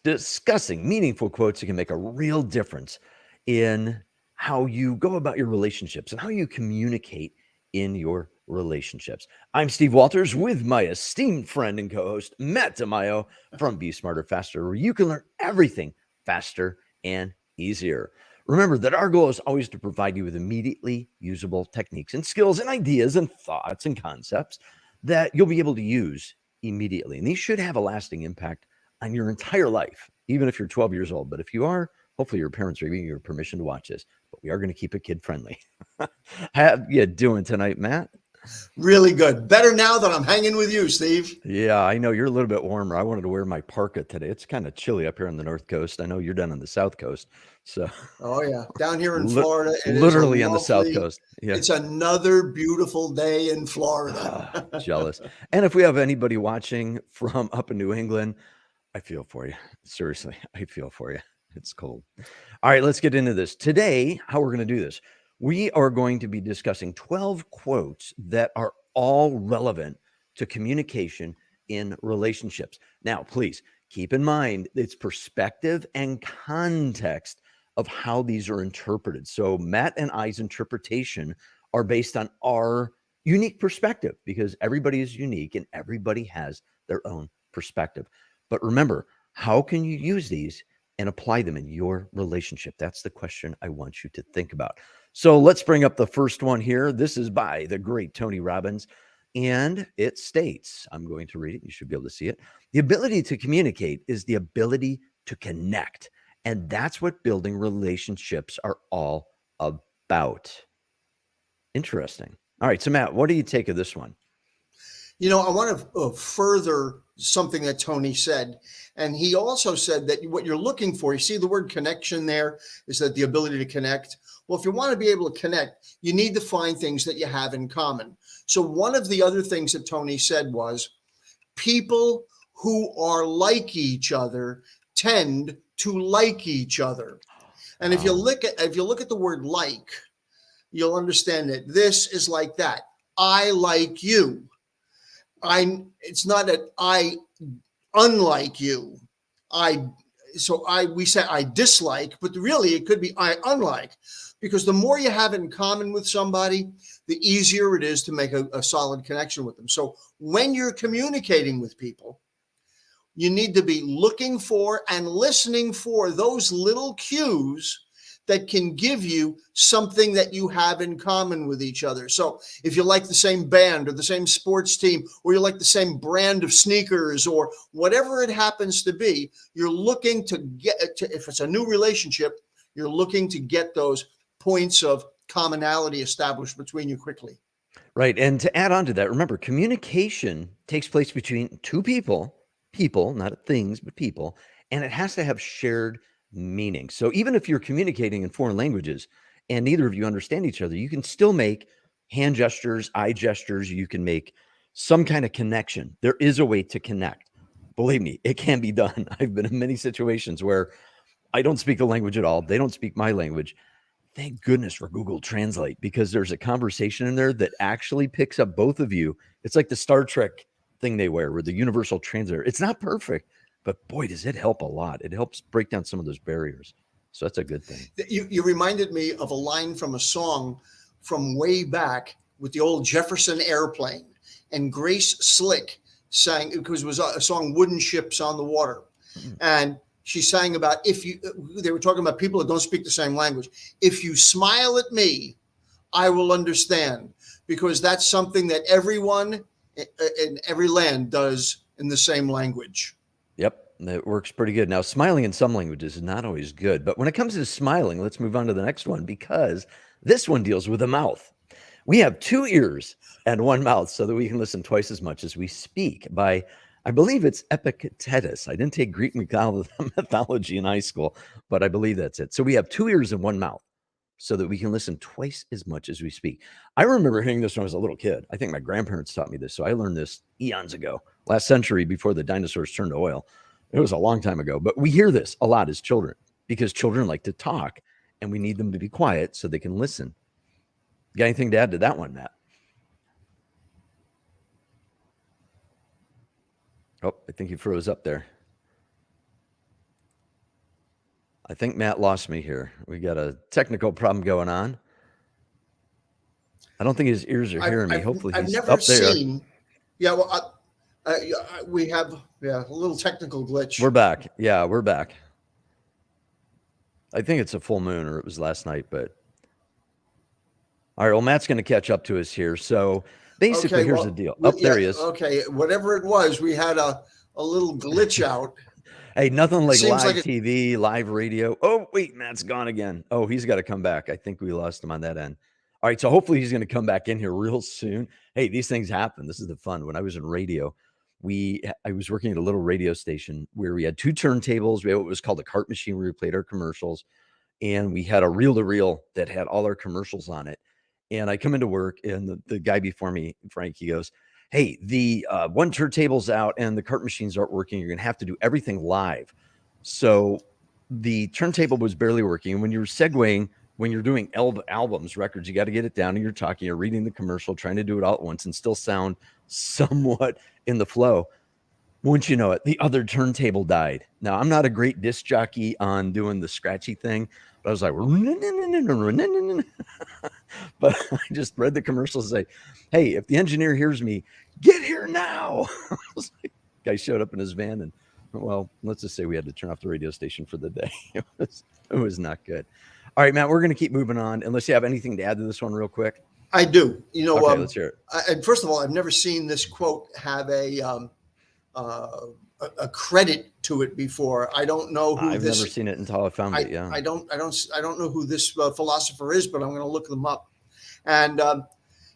discussing meaningful quotes that can make a real difference in how you go about your relationships and how you communicate in your relationships. I'm Steve Walters with my esteemed friend and co-host, Matt DeMaio from Be Smarter Faster, where you can learn everything faster and easier. Remember that our goal is always to provide you with immediately usable techniques and skills and ideas and thoughts and concepts that you'll be able to use immediately. And these should have a lasting impact on your entire life, even if you're 12 years old. But if you are, hopefully your parents are giving you permission to watch this. But we are going to keep it kid friendly. How you doing tonight, Matt? Really good. Better now that I'm hanging with you, Steve. Yeah, I know you're a little bit warmer. I wanted to wear my parka today. It's kind of chilly up here on the North Coast. I know you're down on the South Coast. So, oh yeah, down here in Florida, literally on the South Coast. Yeah. It's another beautiful day in Florida. Jealous. And if we have anybody watching from up in New England, I feel for you. Seriously, I feel for you. It's cold. All right, let's get into this. Today, how we're going to do this. We are going to be discussing 12 quotes that are all relevant to communication in relationships. Now, please keep in mind it's perspective and context of how these are interpreted. So Matt and I's interpretation are based on our unique perspective because everybody is unique and everybody has their own perspective. But remember, how can you use these and apply them in your relationship? That's the question I want you to think about. So let's bring up the first one here. This is by the great Tony Robbins, and it states, I'm going to read it. You should be able to see it. The ability to communicate is the ability to connect, and that's what building relationships are all about. Interesting. All right, so Matt, what do you take of this one? You know, I want to further something that Tony said. And he also said that what you're looking for, you see the word connection there, is that the ability to connect. Well, if you want to be able to connect, you need to find things that you have in common. So one of the other things that Tony said was people who are like each other tend to like each other. And if you look at the word like, you'll understand that this is like that. I like you. It's not that I unlike you. We say I dislike, but really it could be I unlike, because the more you have in common with somebody, the easier it is to make a solid connection with them. So when you're communicating with people, you need to be looking for and listening for those little cues that can give you something that you have in common with each other. So if you like the same band or the same sports team, or you like the same brand of sneakers, or whatever it happens to be, you're looking to get to, if it's a new relationship, you're looking to get those points of commonality established between you quickly. Right. And to add on to that, remember, communication takes place between two people, not things, but people, and it has to have shared meaning. So even if you're communicating in foreign languages and neither of you understand each other, you can still make hand gestures, eye gestures. You can make some kind of connection. There is a way to connect. Believe me, it can be done. I've been in many situations where I don't speak the language at all. They don't speak my language. Thank goodness for Google Translate, because there's a conversation in there that actually picks up both of you. It's like the Star Trek thing they wear with the universal translator. It's not perfect, but boy, does it help a lot. It helps break down some of those barriers. So that's a good thing. You reminded me of a line from a song from way back with the old Jefferson Airplane, and Grace Slick sang, because it was a song, Wooden Ships on the Water. And she sang about, they were talking about people that don't speak the same language. If you smile at me, I will understand, because that's something that everyone in every land does in the same language. Yep, that works pretty good. Now, smiling in some languages is not always good, but when it comes to smiling, let's move on to the next one, because this one deals with the mouth. We have 2 ears and 1 mouth so that we can listen twice as much as we speak. By, I believe it's Epictetus. I didn't take Greek mythology in high school, but I believe that's it. So we have 2 ears and 1 mouth so that we can listen twice as much as we speak. I remember hearing this when I was a little kid. I think my grandparents taught me this, so I learned this eons ago, last century, before the dinosaurs turned to oil. It was a long time ago, but we hear this a lot as children, because children like to talk, and we need them to be quiet so they can listen. Got anything to add to that one, Matt? Oh, I think he froze up there. I think Matt lost me here. We got a technical problem going on. I don't think his ears are hearing me. Hopefully I've he's never up there. seen. Yeah, well, we have a little technical glitch. We're back. Yeah, we're back. I think it's a full moon, or it was last night, but all right. Well, Matt's going to catch up to us here. So basically, here's the deal. There he is. Okay, whatever it was, we had a little glitch out. Hey, nothing like live TV, live radio. Oh, wait, Matt's gone again. Oh, he's got to come back. I think we lost him on that end. All right, so hopefully he's going to come back in here real soon. Hey, these things happen. This is the fun. When I was in radio, I was working at a little radio station where we had 2 turntables. We had what was called a cart machine where we played our commercials, and we had a reel-to-reel that had all our commercials on it. And I come into work, and the guy before me, Frank, he goes, hey, the 1 turntable's out and the cart machines aren't working. You're going to have to do everything live. So the turntable was barely working. And when you're segueing, when you're doing albums, records, you got to get it down and you're talking, you're reading the commercial, trying to do it all at once and still sound somewhat in the flow. Wouldn't you know it, the other turntable died. Now, I'm not a great disc jockey on doing the scratchy thing, but I was like, but I just read the commercial and say, hey, if the engineer hears me, get here now. Guy showed up in his van and, well, let's just say we had to turn off the radio station for the day. It was not good. All right, Matt, we're going to keep moving on unless you have anything to add to this one real quick. I do. You know, okay, let's hear it. And first of all, I've never seen this quote have a credit to it before. I don't know who I've never seen it until I found it. Yeah, I don't know who this philosopher is, but I'm going to look them up. And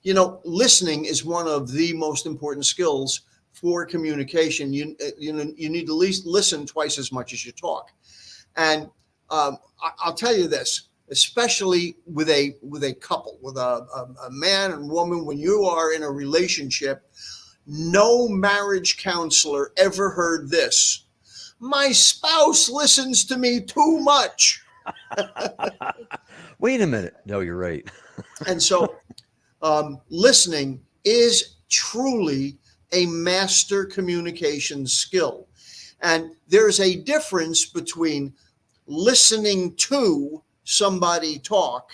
you know, listening is one of the most important skills for communication. You need to at least listen twice as much as you talk. And I'll tell you this, especially with a couple, with a man and woman, when you are in a relationship, no marriage counselor ever heard this. My spouse listens to me too much. Wait a minute. No, you're right. And so listening is truly a master communication skill. And there's a difference between listening to somebody talk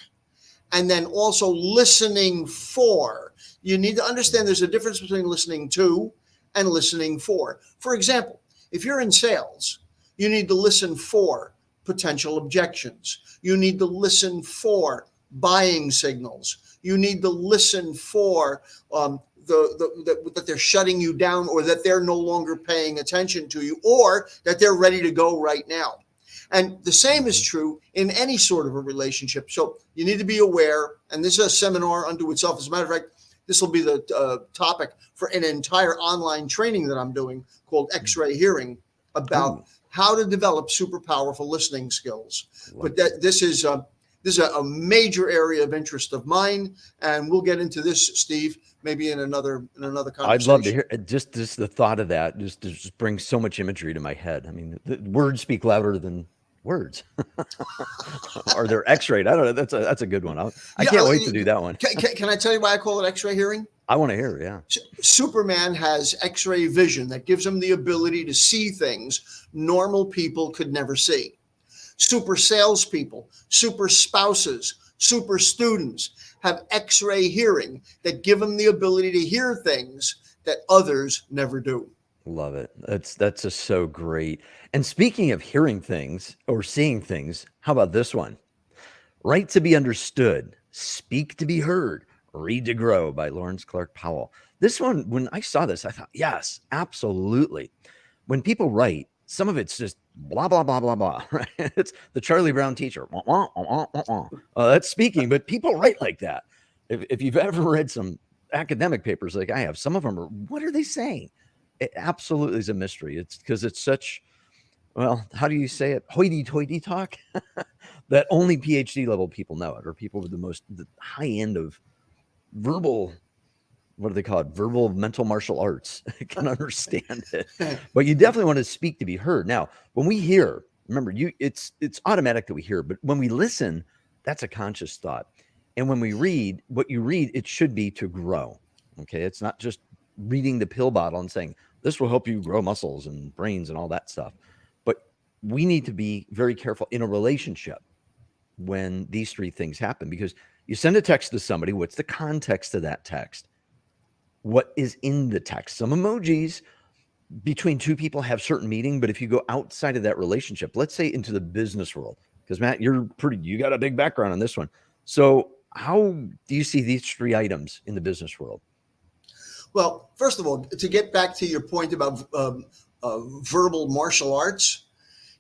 and then also listening for. You need to understand there's a difference between listening to and listening for. For example, if you're in sales, you need to listen for potential objections. You need to listen for buying signals. You need to listen for that they're shutting you down, or that they're no longer paying attention to you, or that they're ready to go right now. And the same is true in any sort of a relationship. So you need to be aware, and this is a seminar unto itself. As a matter of fact, this will be the topic for an entire online training that I'm doing called X-ray Hearing, about how to develop super powerful listening skills. But this is a major area of interest of mine, and we'll get into this, Steve, maybe in another conversation. I'd love to hear just the thought of that. Just brings so much imagery to my head. I mean, the words speak louder than words. Or they're X-rayed. I don't know. That's a good one. I can't wait to do that one. Can I tell you why I call it X-ray hearing? I want to hear it, yeah. Superman has X-ray vision that gives him the ability to see things normal people could never see. Super salespeople, super spouses, super students have X-ray hearing that give them the ability to hear things that others never do. Love it. That's just so great. And speaking of hearing things or seeing things, how about this one? Right to be understood, speak to be heard, read to grow by Clark Powell. This one, when I saw this, I thought, yes, absolutely. When people write, some of it's just blah, blah, blah, blah, blah. Right? It's the Charlie Brown teacher. That's speaking, but people write like that. If you've ever read some academic papers like I have, some of them are, what are they saying? It absolutely is a mystery. It's because it's such, well, how do you say it? Hoity-toity talk that only PhD level people know it, or people with the high end of verbal, what do they call it? Verbal mental martial arts can understand it. But you definitely want to speak to be heard. Now, when we hear, remember, it's automatic that we hear, but when we listen, that's a conscious thought. And when we read, what you read, it should be to grow. Okay, it's not just reading the pill bottle and saying, this will help you grow muscles and brains and all that stuff. But we need to be very careful in a relationship when these three things happen, because you send a text to somebody. What's the context of that text? What is in the text? Some emojis between two people have certain meaning, but if you go outside of that relationship, let's say into the business world, because Matt, you got a big background on this one. So how do you see these three items in the business world? Well, first of all, to get back to your point about verbal martial arts,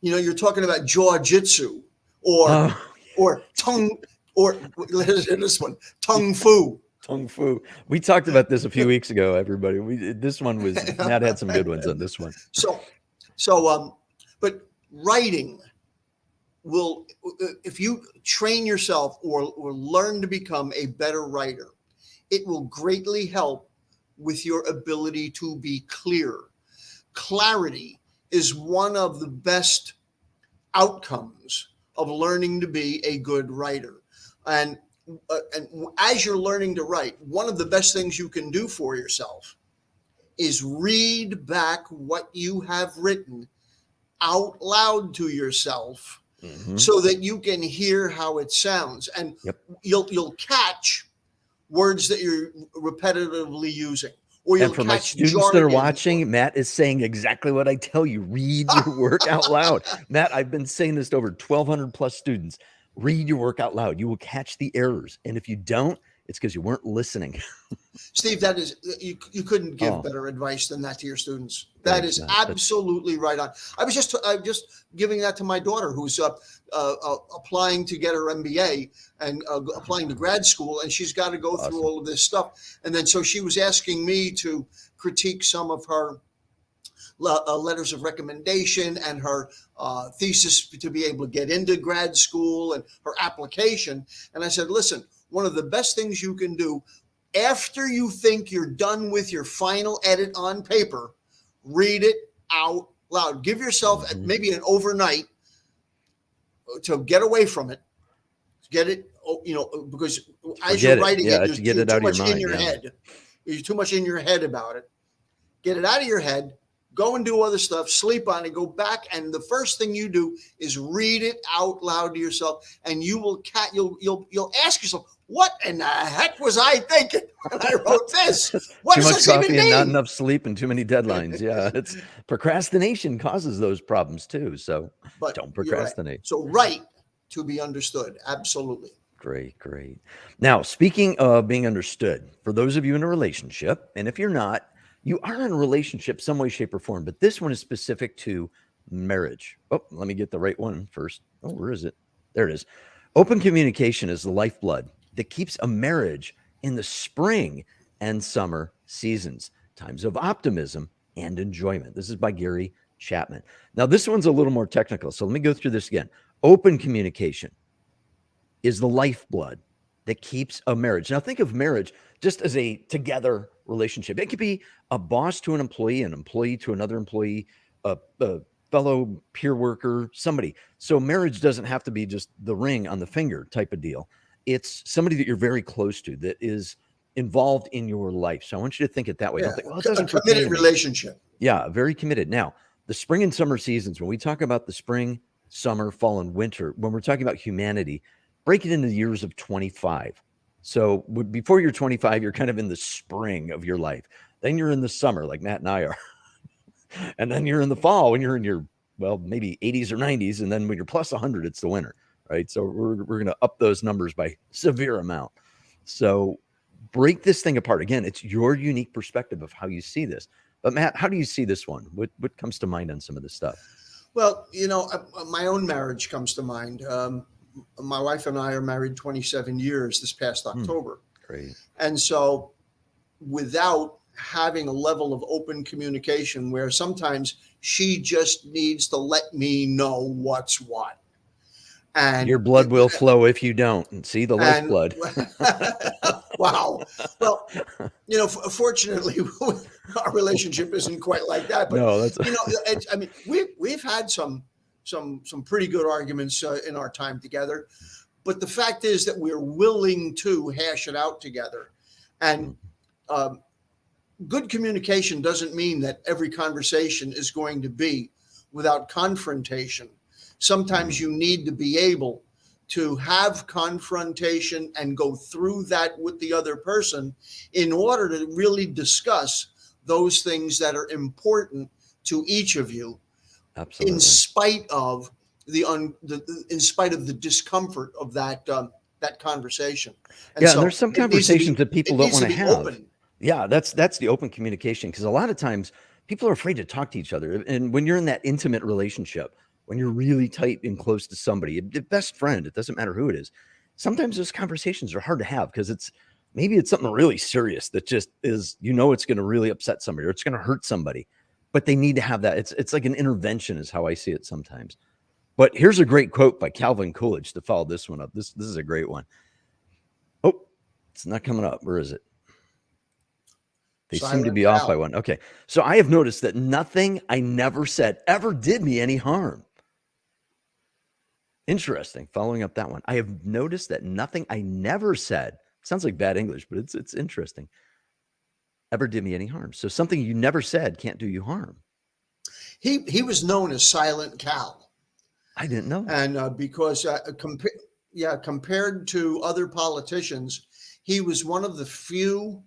you're talking about jiu-jitsu or tongue, or this one, tung fu. Tung fu. We talked about this a few weeks ago, everybody. Matt had some good ones on this one. But writing will, if you train yourself or learn to become a better writer, it will greatly help with your ability to be clear. Clarity is one of the best outcomes of learning to be a good writer. And as you're learning to write, one of the best things you can do for yourself is read back what you have written out loud to yourself, so that you can hear how it sounds. And you'll catch words that you're repetitively using. And for my students that are watching, Matt is saying exactly what I tell you. Read your work out loud. Matt, I've been saying this to over 1,200 plus students. Read your work out loud. You will catch the errors. And if you don't, it's because you weren't listening. Steve, that is, you couldn't give better advice than that to your students. That is absolutely right on. I was just giving that to my daughter, who's applying to get her MBA and applying to grad school, and she's got to go through all of this stuff. And then so she was asking me to critique some of her letters of recommendation and her thesis to be able to get into grad school and her application. And I said, listen, one of the best things you can do after you think you're done with your final edit on paper, read it out loud. Give yourself maybe an overnight to get away from it. Get it, because as you're writing it, there's too much in your head. There's too much in your head about it. Get it out of your head. Go and do other stuff, sleep on it, go back. And the first thing you do is read it out loud to yourself. And you will you'll ask yourself, what in the heck was I thinking when I wrote this? What too does much this coffee even and mean? not enough sleep and too many deadlines. Yeah, it's procrastination causes those problems too. So don't procrastinate. Right. So write to be understood. Absolutely. Great. Now, speaking of being understood, for those of you in a relationship, and if you're not, you are in a relationship some way, shape, or form, but this one is specific to marriage. Oh, let me get the right one first. Oh, where is it? There it is. Open communication is the lifeblood that keeps a marriage in the spring and summer seasons, times of optimism and enjoyment. This is by Chapman. Now, this one's a little more technical, so let me go through this again. Open communication is the lifeblood that keeps a marriage. Now, think of marriage just as a together relationship. It could be a boss to an employee to another employee, a fellow peer worker, somebody. So marriage doesn't have to be just the ring on the finger type of deal. It's somebody that you're very close to, that is involved in your life. So I want you to think it that way. Don't think, well, it doesn't a committed relationship. Yeah, very committed. Now, the spring and summer seasons, when we talk about the spring, summer, fall, and winter, when we're talking about humanity, break it into the years of 25. So before you're 25, you're kind of in the spring of your life. Then you're in the summer, like Matt and I are. And then you're in the fall when you're in your, maybe 80s or 90s. And then when you're plus 100, it's the winter, right? So we're going to up those numbers by severe amount. So break this thing apart. Again, it's your unique perspective of how you see this. But Matt, how do you see this one? What comes to mind on some of this stuff? Well, my own marriage comes to mind. My wife and I are married 27 years this past October. Great. And so without having a level of open communication where sometimes she just needs to let me know what's what. And your blood will flow if you don't. And see the lifeblood. Wow. Well, fortunately, our relationship isn't quite like that. But no, that's we've had some pretty good arguments in our time together. But the fact is that we're willing to hash it out together. And good communication doesn't mean that every conversation is going to be without confrontation. Sometimes you need to be able to have confrontation and go through that with the other person in order to really discuss those things that are important to each of you. Absolutely. In spite of the discomfort of that conversation. And so there's some conversations that people don't want to have. Open. Yeah, that's the open communication, because a lot of times people are afraid to talk to each other. And when you're in that intimate relationship, when you're really tight and close to somebody, a best friend, it doesn't matter who it is, sometimes those conversations are hard to have because maybe it's something really serious that just is, it's going to really upset somebody or it's going to hurt somebody, but they need to have that. It's like an intervention is how I see it sometimes. But here's a great quote by Calvin Coolidge to follow this one up. This is a great one. Oh, it's not coming up. Where is it? They seem to be off by one. Okay. So I have noticed that nothing I never said ever did me any harm. Interesting. Following up that one. I have noticed that nothing I never said, sounds like bad English, but it's interesting, ever did me any harm. So something you never said can't do you harm. He was known as Silent Cal. I didn't know. And because compared to other politicians, he was one of the few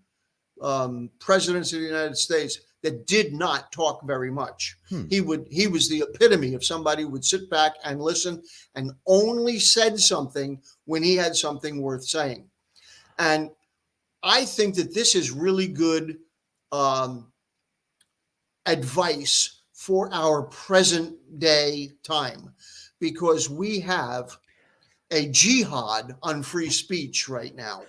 presidents of the United States that did not talk very much. He was the epitome of somebody who would sit back and listen and only said something when he had something worth saying. And I think that this is really good advice for our present day time, because we have a jihad on free speech right now.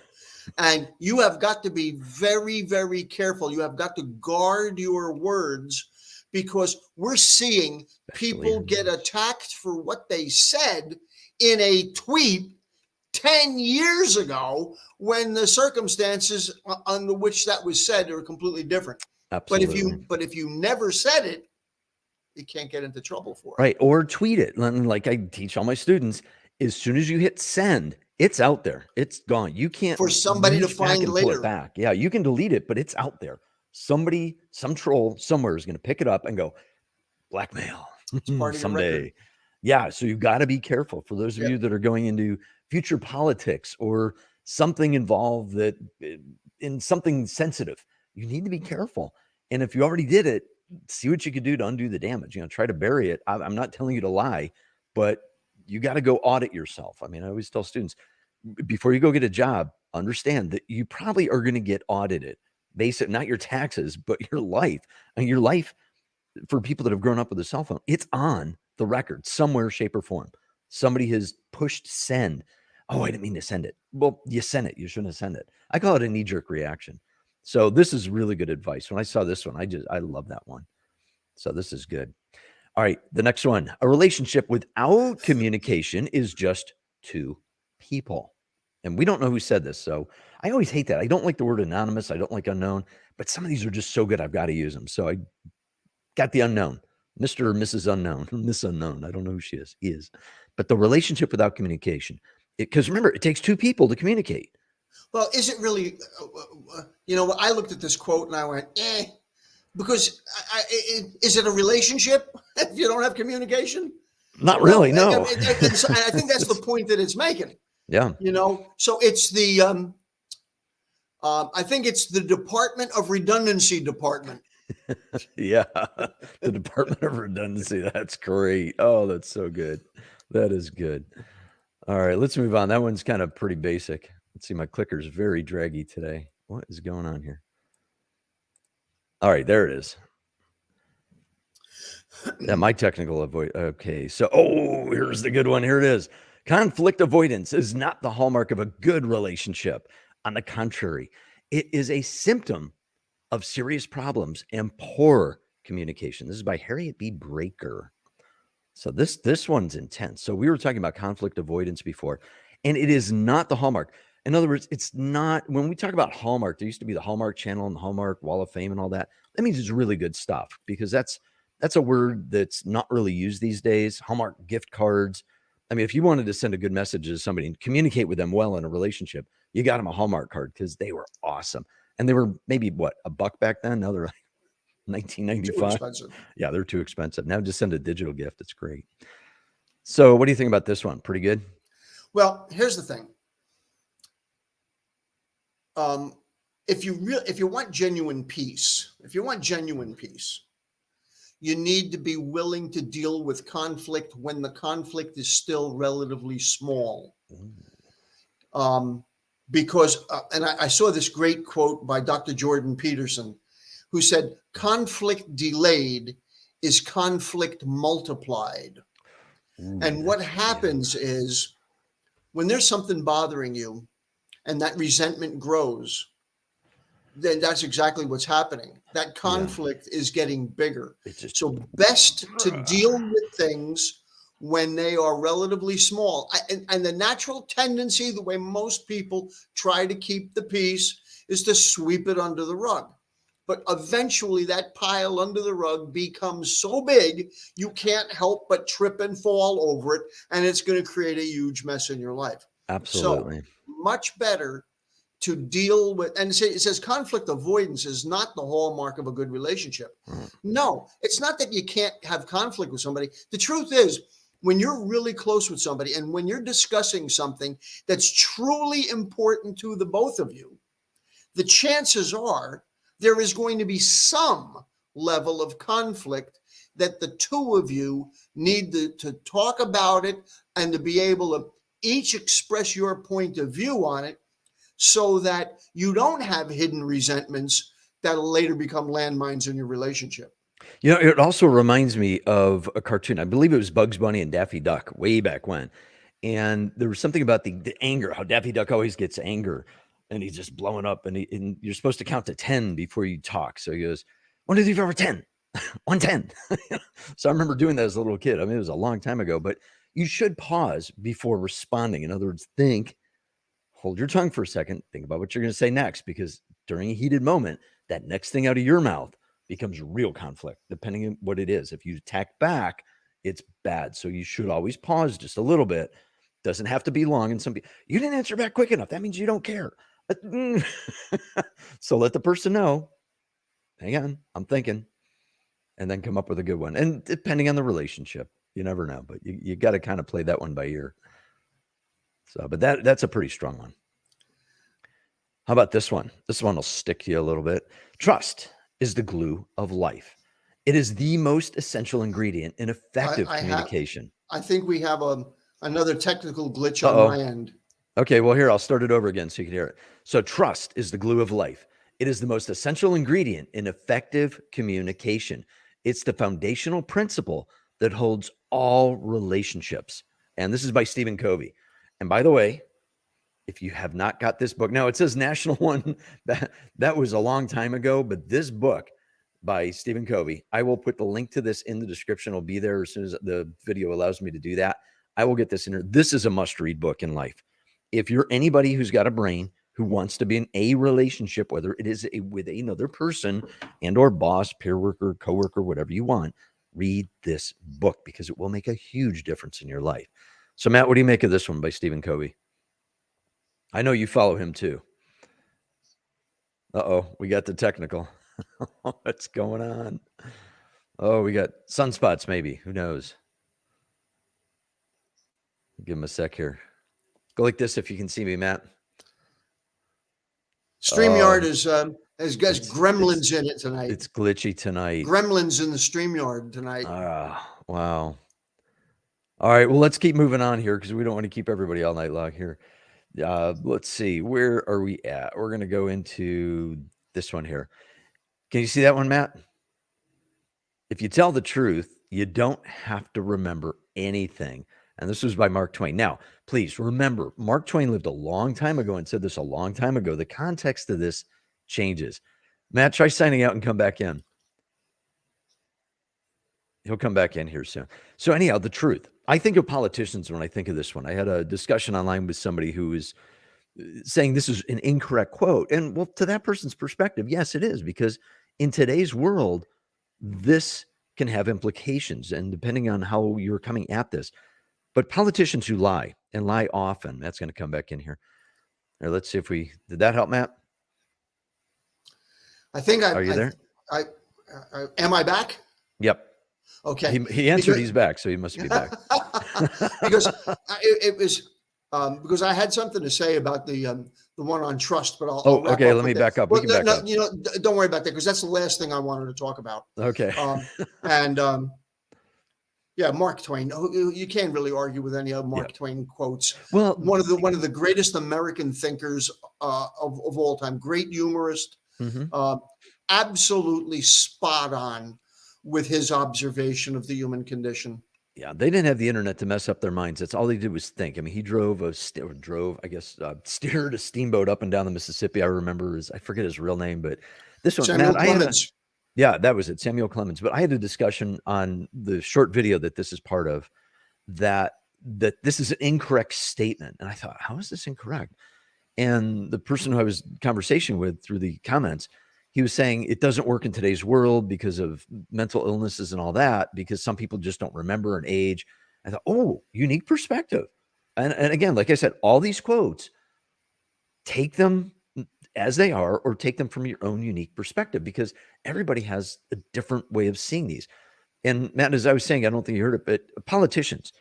And you have got to be very, very careful. You have got to guard your words, because we're seeing people get attacked for what they said in a tweet 10 years ago when the circumstances under which that was said are completely different. Absolutely. But if you never said it, you can't get into trouble for it. Right. Or tweet it. Like I teach all my students, as soon as you hit send, it's out there. It's gone. You can't for somebody to find later. Pull it back. Yeah, you can delete it, but it's out there. Somebody, some troll somewhere is going to pick it up and go, blackmail someday. Yeah. So you've got to be careful for those of you that are going into future politics or something involved that in something sensitive. You need to be careful. And if you already did it, see what you could do to undo the damage. Try to bury it. I'm not telling you to lie, but you got to go audit yourself. I mean, I always tell students, before you go get a job, understand that you probably are going to get audited. Basic, not your taxes, but your life. And your life, for people that have grown up with a cell phone, it's on the record somewhere, shape, or form. Somebody has pushed send. Oh, I didn't mean to send it. Well, you sent it. You shouldn't have sent it. I call it a knee-jerk reaction. So this is really good advice. When I saw this one, I love that one. So this is good. All right, the next one. A relationship without communication is just two people. And we don't know who said this, so I always hate that. I don't like the word anonymous. I don't like unknown, but some of these are just so good, I've got to use them. So I got the unknown, Mr. or Mrs. Unknown, Miss Unknown. I don't know who she is. But the relationship without communication, because remember, it takes two people to communicate. Well, is it really, I looked at this quote and I went, because is it a relationship if you don't have communication? Not really, no. And I think that's the point that it's making. Yeah. So it's the, I think it's the Department of Redundancy department. Yeah. The Department of Redundancy. That's great. Oh, that's so good. That is good. All right, let's move on. That one's kind of pretty basic. Let's see, my clicker's very draggy today. What is going on here? All right, there it is. Yeah, my technical okay, so, here's the good one. Here it is. Conflict avoidance is not the hallmark of a good relationship. On the contrary, it is a symptom of serious problems and poor communication. This is by Harriet B. Braiker. So this one's intense. So we were talking about conflict avoidance before, and it is not the hallmark. In other words, it's not, when we talk about Hallmark, there used to be the Hallmark Channel and the Hallmark Wall of Fame and all that. That means it's really good stuff, because that's a word that's not really used these days. Hallmark gift cards. I mean, if you wanted to send a good message to somebody and communicate with them well in a relationship, you got them a Hallmark card because they were awesome. And they were maybe $1 back then. Now they're like Too 1995. expensive. Yeah, they're too expensive. Now just send a digital gift. It's great. So what do you think about this one? Pretty good? Well, here's the thing. If you want genuine peace, you need to be willing to deal with conflict when the conflict is still relatively small. Because I saw this great quote by Dr. Jordan Peterson, who said, conflict delayed is conflict multiplied. Ooh, And what happens is when there's something bothering you and that resentment grows, then that's exactly what's happening. That conflict is getting bigger. So best to deal with things when they are relatively small. And the natural tendency, the way most people try to keep the peace, is to sweep it under the rug. But eventually that pile under the rug becomes so big, you can't help but trip and fall over it. And it's going to create a huge mess in your life. Absolutely. So much better to deal with, and it says conflict avoidance is not the hallmark of a good relationship. No, it's not that you can't have conflict with somebody. The truth is, when you're really close with somebody and when you're discussing something that's truly important to the both of you, the chances are there is going to be some level of conflict that the two of you need to talk about it and to be able to each express your point of view on it, so that you don't have hidden resentments that'll later become landmines in your relationship. You know, it also reminds me of a cartoon. I believe it was Bugs Bunny and Daffy Duck way back when. And there was something about the anger, how Daffy Duck always gets anger and he's just blowing up. And you're supposed to count to 10 before you talk. So he goes, 1, 2, 3, 4, 10, 110. So I remember doing that as a little kid. I mean, it was a long time ago, but you should pause before responding. In other words, hold your tongue for a second, think about what you're going to say next, because during a heated moment, that next thing out of your mouth becomes real conflict, depending on what it is. If you attack back, it's bad. So you should always pause just a little bit. Doesn't have to be long. And some people, you didn't answer back quick enough. That means you don't care. So let the person know, hang on, I'm thinking, and then come up with a good one. And depending on the relationship, you never know, but you got to kind of play that one by ear. So, but that's a pretty strong one. How about this one? This one will stick to you a little bit. Trust is the glue of life. It is the most essential ingredient in effective communication. I think we have another technical glitch on my end. Okay, well, here, I'll start it over again so you can hear it. So trust is the glue of life. It is the most essential ingredient in effective communication. It's the foundational principle that holds all relationships. And this is by Stephen Covey. And by the way, if you have not got this book, now it says national one, that was a long time ago, but this book by Stephen Covey, I will put the link to this in the description. It'll be there as soon as the video allows me to do that. I will get this in there. This is a must-read book in life. If you're anybody who's got a brain, who wants to be in a relationship, whether it is with another person and or boss, peer worker, coworker, whatever you want, read this book because it will make a huge difference in your life. So Matt, what do you make of this one by Stephen Covey? I know you follow him too. Uh-oh, we got the technical. What's going on? Oh, we got sunspots maybe. Who knows? Give him a sec here. Go like this if you can see me, Matt. StreamYard has got gremlins in it tonight. It's glitchy tonight. Gremlins in the StreamYard tonight. Wow. All right, well, let's keep moving on here because we don't want to keep everybody all night long here. Let's see. Where are we at? We're going to go into this one here. Can you see that one, Matt? If you tell the truth, you don't have to remember anything. And this was by Mark Twain. Now, please remember, Mark Twain lived a long time ago and said this a long time ago. The context of this changes. Matt, try signing out and come back in. He'll come back in here soon. So anyhow, the truth. I think of politicians when I think of this one. I had a discussion online with somebody who was saying this is an incorrect quote. And well, to that person's perspective, yes, it is. Because in today's world, this can have implications. And depending on how you're coming at this. But politicians who lie and lie often, that's going to come back in here. Now, let's see if did that help, Matt? I think Are you there? Am I back? Yep. Okay. He answered he's back, so he must be back. Because it was because I had something to say about the one on trust, but I'll wrap okay. up Let me with back that. up. We can back up. Don't worry about that because that's the last thing I wanted to talk about. Okay. And yeah, Mark Twain. You can't really argue with any of Mark Twain quotes. Well, one of the greatest American thinkers of all time, great humorist, absolutely spot on with his observation of the human condition. Yeah, they didn't have the internet to mess up their minds. That's all they did was think. I mean, he steered a steamboat up and down the Mississippi. I remember I forget his real name, but this one, Samuel Matt, Clemens. Yeah, that was it, Samuel Clemens. But I had a discussion on the short video that this is part of that this is an incorrect statement. And I thought, how is this incorrect? And the person who I was conversation with through the comments, he was saying it doesn't work in today's world because of mental illnesses and all that, because some people just don't remember and age. I thought, oh, unique perspective. And again, like I said, all these quotes, take them as they are or take them from your own unique perspective, because everybody has a different way of seeing these. And Matt, as I was saying, I don't think you heard it, but politicians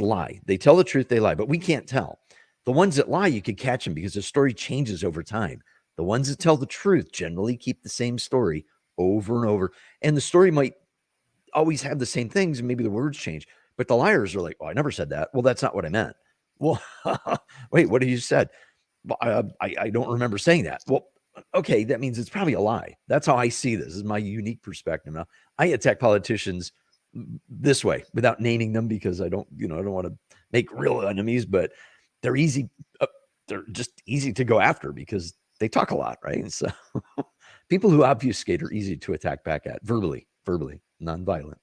lie. They tell the truth, they lie, but we can't tell. The ones that lie, you could catch them because the story changes over time. The ones that tell the truth generally keep the same story over and over. And the story might always have the same things, and maybe the words change. But the liars are like, oh, I never said that. Well, that's not what I meant. Well, wait, what did you said? I don't remember saying that. Well, okay, that means it's probably a lie. That's how I see this. This is my unique perspective. Now, I attack politicians this way without naming them because I don't want to make real enemies, but they're easy. They're just easy to go after because they talk a lot, right? And so people who obfuscate are easy to attack back at verbally, nonviolent.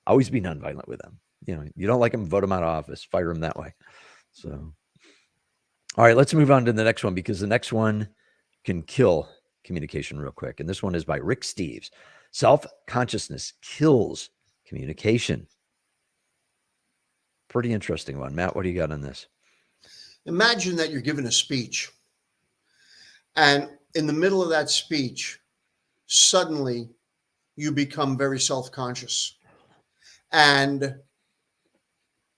Always be nonviolent with them. You don't like them, vote them out of office, fire them that way. So, all right, let's move on to the next one, because the next one can kill communication real quick. And this one is by Rick Steves. Self-consciousness kills communication. Pretty interesting one. Matt, what do you got on this? Imagine that you're giving a speech, and in the middle of that speech, suddenly you become very self-conscious, and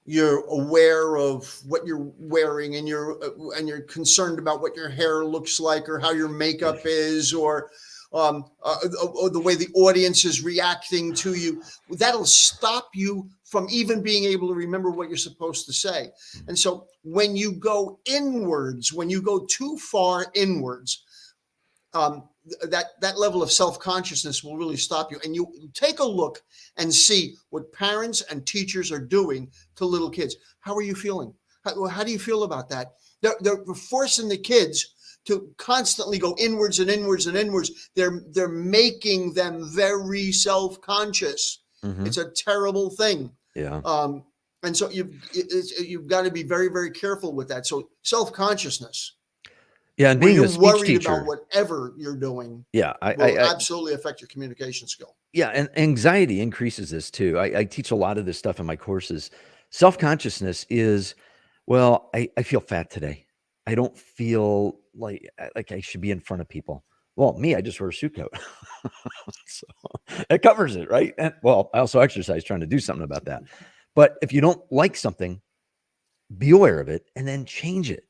you're aware of what you're wearing, and you're concerned about what your hair looks like, or how your makeup is, or the way the audience is reacting to you. That'll stop you from even being able to remember what you're supposed to say. And so when you go inwards, when you go too far inwards, that level of self-consciousness will really stop you. And you take a look and see what parents and teachers are doing to little kids. How are you feeling? How do you feel about that? They're forcing the kids to constantly go inwards and inwards and inwards. They're making them very self-conscious. It's a terrible thing. Yeah. And so you've got to be very, very careful with that. So self-consciousness. Yeah, and being a speech worried teacher about whatever you're doing. Yeah, will absolutely affect your communication skill. Yeah, and anxiety increases this too. I teach a lot of this stuff in my courses. Self-consciousness is, well, I feel fat today. I don't feel like I should be in front of people. Well, me, I just wear a suit coat. So it covers it, right? And well, I also exercise trying to do something about that. But if you don't like something, be aware of it and then change it.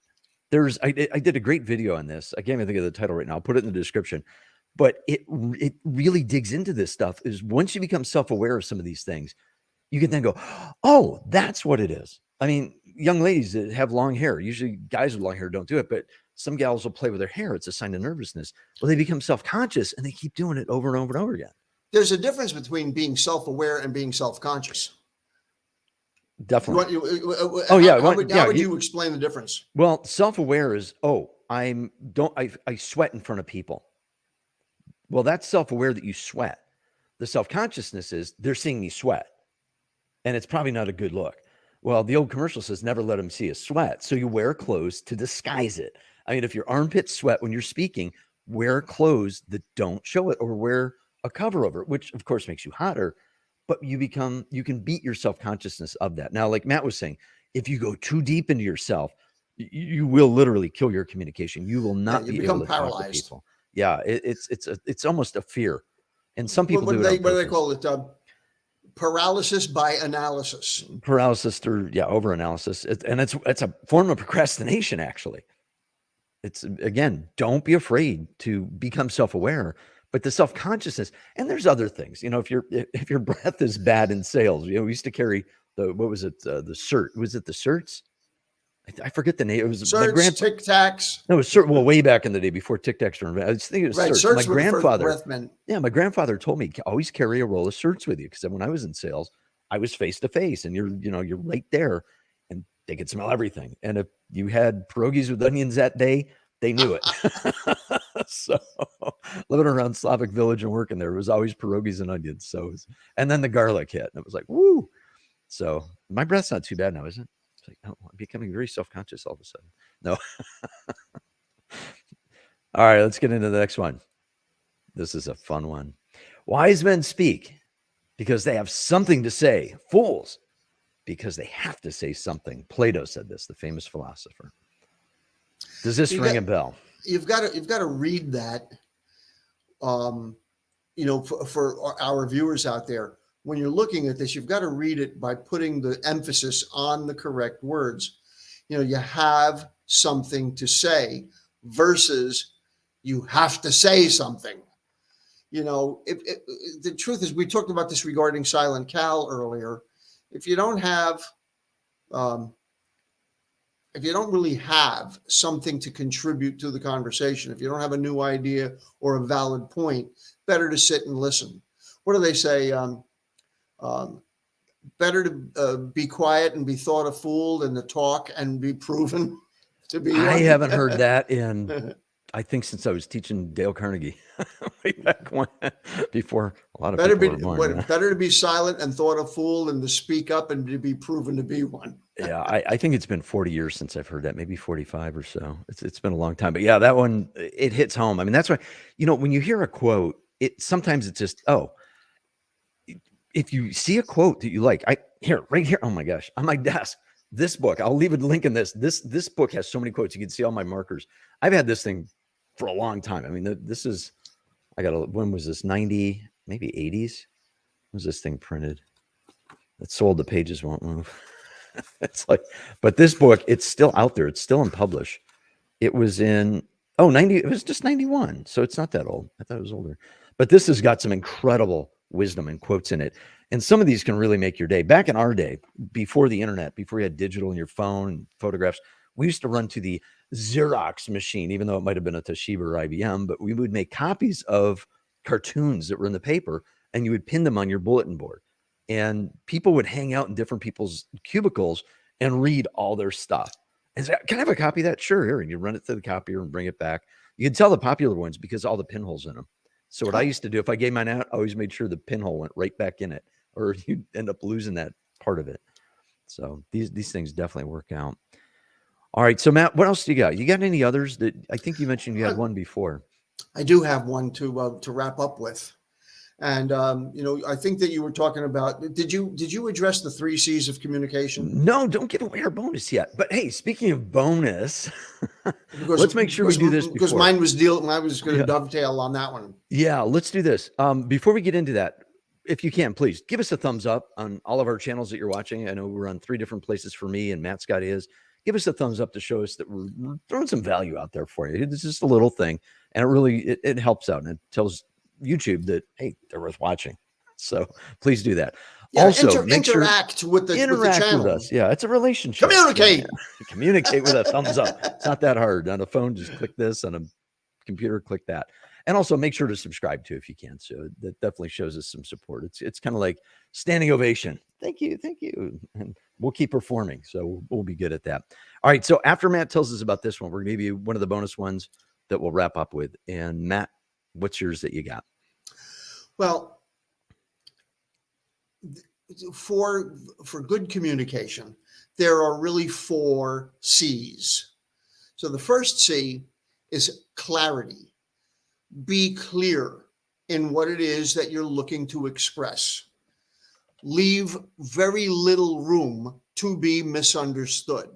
I did a great video on this. I can't even think of the title right now. I'll put it in the description. But it really digs into this stuff. Is once you become self-aware of some of these things, you can then go, oh, that's what it is. I mean, young ladies that have long hair, usually guys with long hair don't do it, but some gals will play with their hair. It's a sign of nervousness. Well, they become self-conscious and they keep doing it over and over and over again. There's a difference between being self-aware and being self-conscious. Definitely. How would you explain the difference? Well, self-aware is, I sweat in front of people. Well, that's self-aware that you sweat. The self-consciousness is they're seeing me sweat, and it's probably not a good look. Well, the old commercial says never let them see a sweat. So you wear clothes to disguise it. I mean, if your armpits sweat when you're speaking, wear clothes that don't show it, or wear a cover over it, which of course makes you hotter, but you can beat your self-consciousness of that. Now, like Matt was saying, if you go too deep into yourself, you will literally kill your communication. You will not be able to talk to people. Yeah, it's almost a fear. And some people do it on what do they purpose. call it? Paralysis by analysis. Paralysis through overanalysis. And it's a form of procrastination, actually. It's, again, don't be afraid to become self-aware, but the self-consciousness. And there's other things. If your breath is bad in sales, we used to carry the cert. Was it the certs? I forget the name. It was certs, my grandfather. Tic Tacs. No, it was cert. Well, way back in the day before Tic Tacs were invented. I was thinking it was Right, certs. certs My grandfather. My grandfather told me always carry a roll of certs with you, because when I was in sales, I was face to face, and you're right there, and they could smell everything. And if you had pierogies with onions that day, they knew it. So living around Slavic Village and working there, it was always pierogies and onions. So, and then the garlic hit, and it was like, woo. So my breath's not too bad now, is it? It's like, oh, I'm becoming very self-conscious all of a sudden. No. All right, let's get into the next one. This is a fun one. Wise men speak because they have something to say. Fools, because they have to say something. Plato said this, the famous philosopher. Does this ring a bell? You've got to read that. For our viewers out there, when you're looking at this, you've got to read it by putting the emphasis on the correct words. You have something to say versus you have to say something. The truth is, we talked about this regarding Silent Cal earlier. If you don't really have something to contribute to the conversation, if you don't have a new idea or a valid point, better to sit and listen. What do they say? Better to be quiet and be thought a fool than to talk and be proven to be one. I haven't heard that in, I think, since I was teaching Dale Carnegie way back when, before a lot of people were born. Better to be silent and thought a fool than to speak up and to be proven to be one. Yeah, I think it's been 40 years since I've heard that, maybe 45 or so. It's been a long time. But yeah, that one, it hits home. I mean, that's why, when you hear a quote, sometimes it's just, if you see a quote that you like, right here, oh my gosh, on my desk, this book, I'll leave a link in this. This book has so many quotes. You can see all my markers. I've had this thing for a long time. I mean, this is, when was this? 90, maybe 80s? When was this thing printed? It's sold, the pages won't move. It's like, but this book, it's still out there. It's still in publish. It was in, 90, it was just 91. So it's not that old. I thought it was older. But this has got some incredible wisdom and quotes in it. And some of these can really make your day. Back in our day, before the internet, before you had digital in your phone and photographs, we used to run to the Xerox machine, even though it might have been a Toshiba or IBM, but we would make copies of cartoons that were in the paper, and you would pin them on your bulletin board. And people would hang out in different people's cubicles and read all their stuff. And say, can I have a copy of that? Sure, here. And you run it to the copier and bring it back. You can tell the popular ones because all the pinholes in them. So what I used to do, if I gave mine out, I always made sure the pinhole went right back in it, or you'd end up losing that part of it. So these things definitely work out. All right. So Matt, what else do you got? You got any others? That I think you mentioned you had one before. I do have one to wrap up with. And, I think that you were talking about, did you address the 3 C's of communication? No, don't give away our bonus yet. But hey, speaking of bonus, let's make sure we do this because before. mine was I was going to dovetail on that one. Yeah, let's do this. Before we get into that, if you can, please give us a thumbs up on all of our channels that you're watching. I know we're on 3 different places for me, and Matt Scott is. Give us a thumbs up to show us that we're throwing some value out there for you. It's just a little thing, and it really it helps out, and it tells YouTube that, hey, they're worth watching. So please do that. Yeah, also, interact with the channel. With us. Yeah, it's a relationship. Communicate. Yeah. Communicate with a thumbs up. It's not that hard. On a phone, just click this. On a computer, click that. And also make sure to subscribe to if you can. So that definitely shows us some support. It's kind of like standing ovation. Thank you. And we'll keep performing. So we'll be good at that. All right. So after Matt tells us about this one, we're going to give you one of the bonus ones that we'll wrap up with. And Matt, what's yours that you got? Well, for good communication, there are really 4 C's. So the first C is clarity. Be clear in what it is that you're looking to express. Leave very little room to be misunderstood.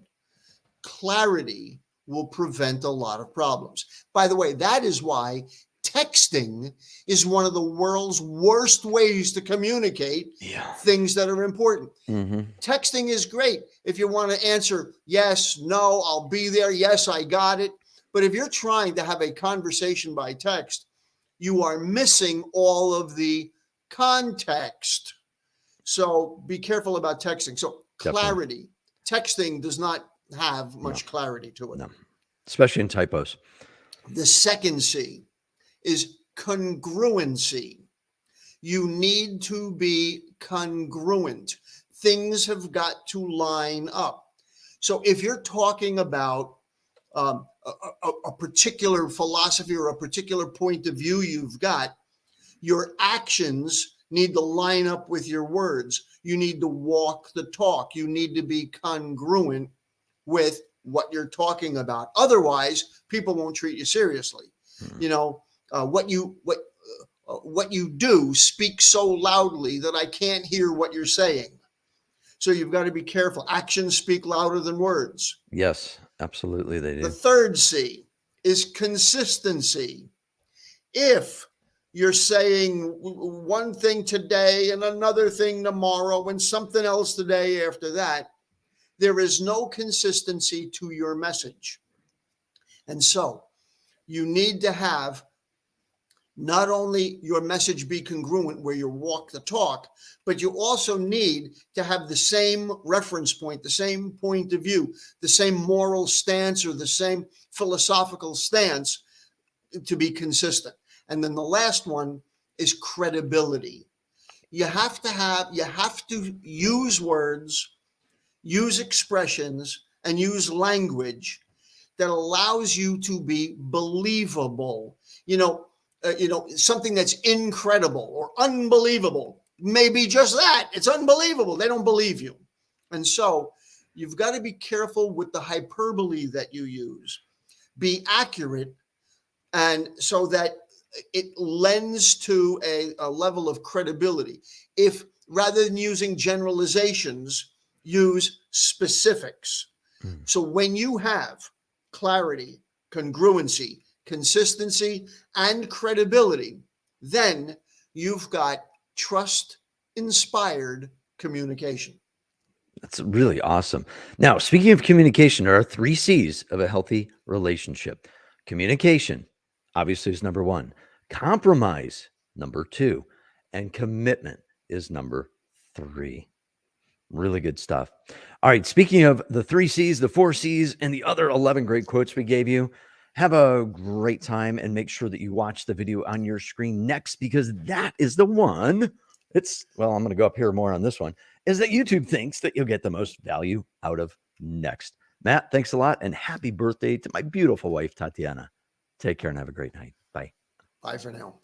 Clarity will prevent a lot of problems. By the way, that is why texting is one of the world's worst ways to communicate things that are important. Texting is great if you want to answer yes, no, I'll be there, yes, I got it. But if you're trying to have a conversation by text, you are missing all of the context. So be careful about texting. So clarity. Texting does not have much clarity to it. No. Especially in typos. The second C is congruency. You need to be congruent. Things have got to line up. So if you're talking about a particular philosophy or a particular point of view you've got, your actions need to line up with your words. You need to walk the talk. You need to be congruent with what you're talking about. Otherwise, people won't treat you seriously. You know, what you do speaks so loudly that I can't hear what you're saying. So you've got to be careful. Actions speak louder than words. Yes, absolutely they do. The third C is consistency. If you're saying one thing today and another thing tomorrow and something else the day after that, there is no consistency to your message. And so you need to have not only your message be congruent where you walk the talk, but you also need to have the same reference point, the same point of view, the same moral stance or the same philosophical stance to be consistent. And then the last one is credibility. You have to use words, use expressions, and use language that allows you to be believable. Something that's incredible or unbelievable may be just that. It's unbelievable. They don't believe you. And so you've got to be careful with the hyperbole that you use. Be accurate, and so that it lends to a level of credibility. If rather than using generalizations, use specifics. So when you have clarity, congruency, consistency, and credibility, then you've got trust-inspired communication. That's really awesome. Now, speaking of communication, there are 3 C's of a healthy relationship. Communication, obviously, is number 1. Compromise, number 2. And commitment is number 3. Really good stuff. All right, speaking of the 3 C's, the 4 C's, and the other 11 great quotes we gave you, have a great time and make sure that you watch the video on your screen next, because that is the one. I'm going to go up here more on this one, is that YouTube thinks that you'll get the most value out of next. Matt, thanks a lot, and happy birthday to my beautiful wife, Tatiana. Take care and have a great night. Bye. Bye for now.